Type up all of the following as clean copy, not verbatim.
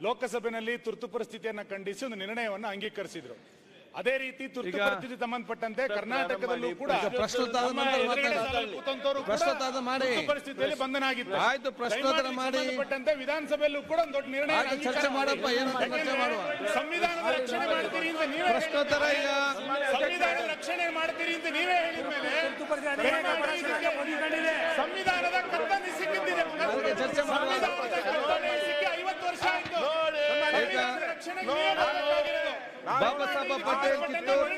ಲೋಕಸಭೆಯಲ್ಲಿ ತುರ್ತು ಪರಿಸ್ಥಿತಿಯನ್ನು ಖಂಡಿಸಿ ಒಂದು ನಿರ್ಣಯವನ್ನು ಅಂಗೀಕರಿಸಿದ್ರು. ಅದೇ ರೀತಿ ತುರ್ತು ಪರಿಸ್ಥಿತಿ ಸಂಬಂಧಪಟ್ಟಂತೆ ಕರ್ನಾಟಕದಲ್ಲೂ ಕೂಡ ಪರಿಸ್ಥಿತಿಯಲ್ಲಿ ಬಂಧನ ಆಗಿತ್ತು. ಸಂಬಂಧಪಟ್ಟಂತೆ ವಿಧಾನಸಭೆಯಲ್ಲೂ ಕೂಡ ಒಂದು ದೊಡ್ಡ ನಿರ್ಣಯ ಸಂವಿಧಾನದ ರಕ್ಷಣೆ ಮಾಡ್ತೀರಿ ಅಂತ ನೀವೇ ಸಂವಿಧಾನದ ರಕ್ಷಣೆ ಮಾಡ್ತೀರಿ ಅಂತ ನೀವೇ ಹೇಳಿದ ಮೇಲೆ ಸಂವಿಧಾನದ ಕರ್ತವ್ಯ ಸಿಕ್ಕಿದ್ದಿದೆ. ಸಂವಿಧಾನದ ಕರ್ತವ್ಯ ಸಿಕ್ಕಿ 50 ವರ್ಷ ಆಯ್ತು. ರಕ್ಷಣೆ ಬಾಬಾ ಸಾಹೇಬ್ ಪಟೇಲ್ ಕಿತ್ತೂರ್,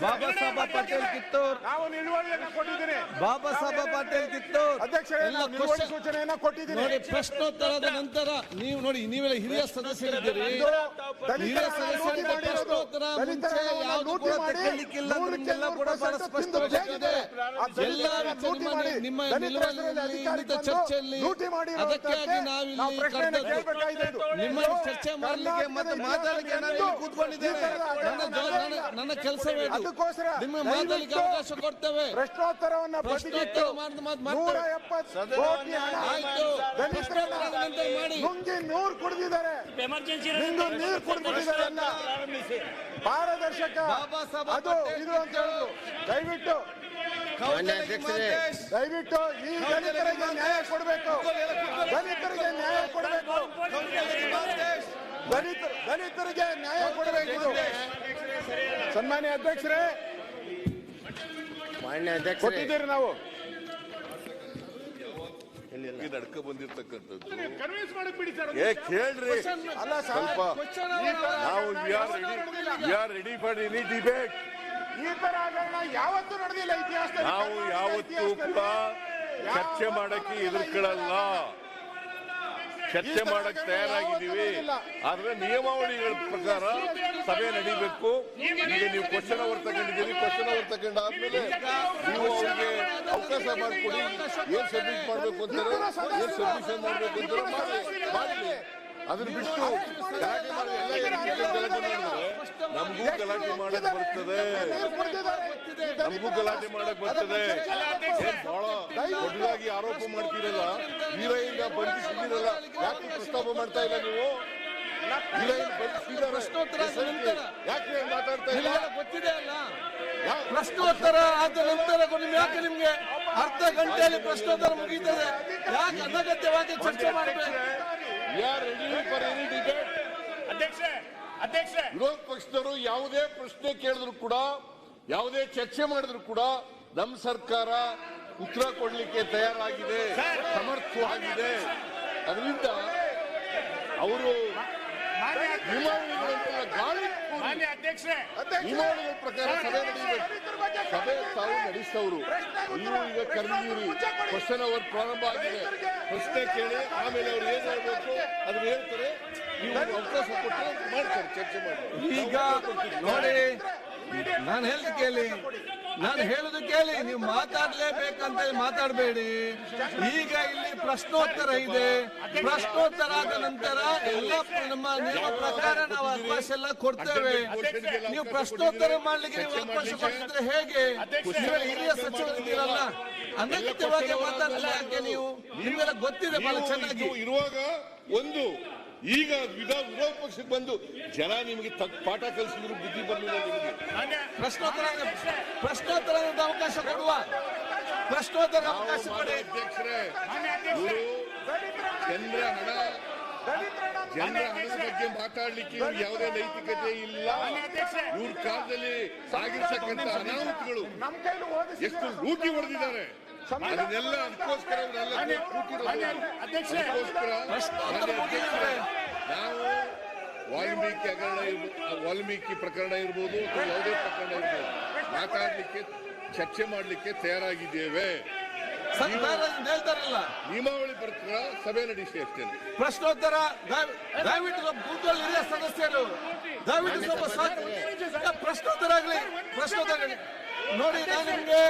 ಬಾಬಾ ಸಾಹೇಬ್ ಪಟೇಲ್ ಕಿತ್ತೂರ್, ನಾವು ನಿಲುವಳಿಯನ್ನು ಕೊಟ್ಟಿದ್ದೀನಿ. ಬಾಬಾ ಸಾಹೇಬ್ ಪಟೇಲ್ ಕಿತ್ತೂರ್ ಅಧ್ಯಕ್ಷರೇ, ನಿಲುವಳಿ ಸೂಚನೆಯನ್ನ ಕೊಟ್ಟಿದ್ದೀನಿ. ನೋಡಿ, ಪ್ರಶ್ನೋತ್ತರದ ನಂತರ ನೀವು ನೋಡಿ, ನೀವೆಲ್ಲ ಹಿರಿಯ ಸದಸ್ಯರಿದ್ದೀರಿ. ಹಿರಿಯ ಸದಸ್ಯರಿಗೆ ಪ್ರಶ್ನೋತ್ತರ ಮುಂಚೆ ಯಾವುದು ಕೂಡ ತೆಗೆಯಲಿಕ್ಕಿಲ್ಲ. ನಿಮ್ಗೆಲ್ಲ ಕೂಡ ಬಹಳ ಸ್ಪಷ್ಟವಾಗಿದೆ. ಎಲ್ಲ ನಿಮ್ಮ ನಿಲುವಳಿಯಲ್ಲಿ ಇಂಥ ಚರ್ಚೆಯಲ್ಲಿ ಅದಕ್ಕಾಗಿ ನಾವಿಲ್ಲಿ ಕರೆದದ್ದು ನಿಮ್ಮನ್ನು ಚರ್ಚೆ ಮಾಡಲಿಕ್ಕೆ ಮತ್ತು ಮಾತಾಡಲಿಕ್ಕೆ ನಾನು ಕೂತ್ಕೊಂಡಿದ್ದೇನೆ. ನನ್ನ ಕೆಲಸವೇ ನಿಮ್ಮ ಮಾತಾಡಲಿಕ್ಕೆ ಅವಕಾಶ ಕೊಡ್ತೇವೆ. ಪ್ರಶ್ನೋತ್ತರವನ್ನ ನುಂಗಿ ನೂರು ಕುಡಿದಿದ್ದಾರೆ, ನೀರು ಕುಡಿದಿದ್ದಾರೆ. ಪಾರದರ್ಶಕ ಅದು ಇದು ಅಂತ ಹೇಳುದು. ದಯವಿಟ್ಟು ಈ ದಲಿತರಿಗೆ ನ್ಯಾಯ ಕೊಡಬೇಕು. ದಲಿತರಿಗೆ ನ್ಯಾಯ ಕೊಡಬೇಕು. ದಲಿತರಿಗೆ ನ್ಯಾಯ ಕೊಡಬೇಕು. ಸನ್ಮಾನ್ಯ ಅಧ್ಯಕ್ಷರೇ, ಕೊಟ್ಟಿದ್ದೀರಿ ನಾವು. ನಡ್ಕ ಬಂದಿರ್ತಕ್ಕಂಥದ್ದು ಕೇಳ್ರಿ. ಅಲ್ಲ ಸ್ವಲ್ಪ ನಾವು we are ready for any debate. ಈ ತರ ಹಗರಣ ಯಾವತ್ತೂ ನಡೆದಿಲ್ಲ ಇತಿಹಾಸದಲ್ಲಿ. ನಾವು ಯಾವತ್ತೂ ಕೂಡ ಚರ್ಚೆ ಮಾಡಕ್ಕೆ ಎದುರ್ಕೊಳ್ಳಲ್ಲ, ಚರ್ಚೆ ಮಾಡಕ್ ತಯಾರಾಗಿದ್ದೀವಿ. ಆದ್ರೆ ನಿಯಮಾವಳಿಗಳ ಪ್ರಕಾರ ಸಭೆ ನಡೀಬೇಕು. ಈಗ ನೀವು ಕ್ವಶನ್ ಅವರ್ ತಗೊಂಡಿದ್ದೀರಿ. ಕ್ವಶನ್ ಅವರ್ ತಗೊಂಡಾದ್ಮೇಲೆ ನೀವು ಅವ್ರಿಗೆ ಅವಕಾಶ ಮಾಡಿಕೊಡಿ. ಏನ್ ಸಬ್ಮಿಟ್ ಮಾಡ್ಬೇಕು ಅಂತಾರೆ, ಏನ್ ಸಬ್ಮಿಷನ್ ಮಾಡ್ಬೇಕು ಅಂತಾರೆ ಮಾಡಿ. ಅದನ್ನ ಬಿಟ್ಟು ಗಲಾಟೆ ಮಾಡಿ ನಮಗೂ ಗಲಾಟೆ ಮಾಡಕ್ ಬರ್ತದೆ, ನಮಗೂ ಗಲಾಟೆ ಮಾಡಕ್ ಬರ್ತದೆ. ಬಹಳ ದೊಡ್ಡದಾಗಿ ಆರೋಪ ಮಾಡ್ತೀರಲ್ಲ, ವೀರಯ್ಯಂಗ ಬಂಧಿಸಿದಿರಲ್ಲ, ಯಾಕೆ ಪ್ರಸ್ತಾಪ ಮಾಡ್ತಾ ಇಲ್ಲ ನೀವು? ಯಾಕೆ ಮಾತಾಡ್ತಾ ಇಲ್ಲ? ಗೊತ್ತಿದೆ ಅಲ್ಲ, ಪ್ರಶ್ನೋತ್ತರ ಆದ ನಂತರ ಯಾಕೆ ನಿಮ್ಗೆ ಅರ್ಧ ಗಂಟೆಯಲ್ಲಿ ಪ್ರಶ್ನೋತ್ತರ ಮುಗೀತದೆ? ಯಾಕೆ ಅನಗತ್ಯವಾಗಿ ಚರ್ಚೆ ಮಾಡಬೇಕು? ವಿರೋಧ ಪಕ್ಷದವರು ಯಾವುದೇ ಪ್ರಶ್ನೆ ಕೇಳಿದ್ರು ಕೂಡ, ಯಾವುದೇ ಚರ್ಚೆ ಮಾಡಿದ್ರು ಕೂಡ ನಮ್ಮ ಸರ್ಕಾರ ಉತ್ತರ ಕೊಡ್ಲಿಕ್ಕೆ ತಯಾರಾಗಿದೆ, ಸಮರ್ಥವಾಗಿದೆ. ಅದರಿಂದ ಅವರು ನಿಯಮಾವಳಿಗಳ ಪ್ರಕಾರ ಸಭೆ ನಡೆಯಬೇಕು. ಸಭೆ ತಾವು ನಡೆಸೋರು. ನೀವು ಈಗ ಕರೆದಿದ್ದೀರಿ, ಕ್ವಶನ್ ಅವರ್ ಪ್ರಾರಂಭ ಆಗಿದೆ. ಪ್ರಶ್ನೆ ಕೇಳಿ ಆಮೇಲೆ ಅವ್ರು ಏನ್ ಹೇಳ್ಬೇಕು ಅದನ್ನ ಹೇಳ್ತಾರೆ. ನೀವು ಅವಕಾಶ ಕೊಟ್ಟರೆ ಮಾಡ್ತಾರೆ, ಚರ್ಚೆ ಮಾಡಿ. ಈಗ ನೋಡಿ, ನಾನು ಹೇಳುದು ಕೇಳಿ, ನೀವು ಮಾತಾಡ್ಲೇಬೇಕಂತ ಮಾತಾಡಬೇಡಿ. ಈಗ ಇಲ್ಲಿ ಪ್ರಶ್ನೋತ್ತರ ಇದೆ. ಪ್ರಶ್ನೋತ್ತರ ಆದ ನಂತರ ಎಲ್ಲ ನಮ್ಮ ನಿಯಮ ಪ್ರಕಾರ ನಾವು ಅವಕಾಶ ಎಲ್ಲ ಕೊಡ್ತೇವೆ. ನೀವು ಪ್ರಶ್ನೋತ್ತರ ಮಾಡ್ಲಿಕ್ಕೆ ನೀವು ಅವಕಾಶ ಕೊಟ್ಟಿದ್ರೆ ಹೇಗೆ? ಹಿರಿಯ ಸಚಿವರಿದ್ದೀರಲ್ಲ, ಅನಗತ್ಯವಾಗಿ ಮಾತಾಡಲ್ಲ. ಯಾಕೆ ನೀವು? ನಿಮ್ಗೆಲ್ಲ ಗೊತ್ತಿದೆ ಬಹಳ ಚೆನ್ನಾಗಿ. ಇರುವಾಗ ಒಂದು ಈಗ ವಿರೋಧ ಪಕ್ಷಕ್ಕೆ ಬಂದು ಜನ ನಿಮಗೆ ಪಾಠ ಕಲಿಸಿದ್ರು ಬುದ್ಧಿ ಬಂದಿಲ್ಲ ನಿಮಗೆ. ಪ್ರಶ್ನೋತ್ತರ ಅವಕಾಶ ಕೊಡುವ, ಪ್ರಶ್ನೋತ್ತರ ಅವಕಾಶ ಕೊಡಿ. ಅಧ್ಯಕ್ಷರೇ, ಜನರ ಹಣದ ಬಗ್ಗೆ ಮಾತಾಡ್ಲಿಕ್ಕೆ ಯಾವುದೇ ನೈತಿಕತೆ ಇಲ್ಲ. ಇವ್ರ ಕಾಲದಲ್ಲಿ ಆಗಿರ್ತಕ್ಕಂಥ ಅನಾಹುತಗಳು ಎಷ್ಟು ಲೂಟಿ ಹೊಡೆದಿದ್ದಾರೆ. ಅದನ್ನೆಲ್ಲ ಅದಕ್ಕೋಸ್ಕರ ನಾವು ವಾಲ್ಮೀಕಿ ಪ್ರಕರಣ ಇರ್ಬೋದು ಅಥವಾ ಯಾವುದೇ ಪ್ರಕರಣ ಇರ್ಬೋದು ಮಾತಾಡ್ಲಿಕ್ಕೆ, ಚರ್ಚೆ ಮಾಡ್ಲಿಕ್ಕೆ ತಯಾರಾಗಿದ್ದೇವೆ. ನಿಯಮಾವಳಿ ಪ್ರಕಾರ ಸಭೆ ನಡೆಸಿ ಅಷ್ಟೇ. ಪ್ರಶ್ನೋತ್ತರ ದಯವಿಟ್ಟು ಬೂತಲ್ಲಿ ಹಿರಿಯ ಸದಸ್ಯರು ದಯವಿಟ್ಟು ಸ್ವಲ್ಪ ಪ್ರಶ್ನೋತ್ತರ ಆಗಲಿ. ಪ್ರಶ್ನೋತ್ತರ ನೋಡಿ, ನಾನು ನಿಮ್ಗೆ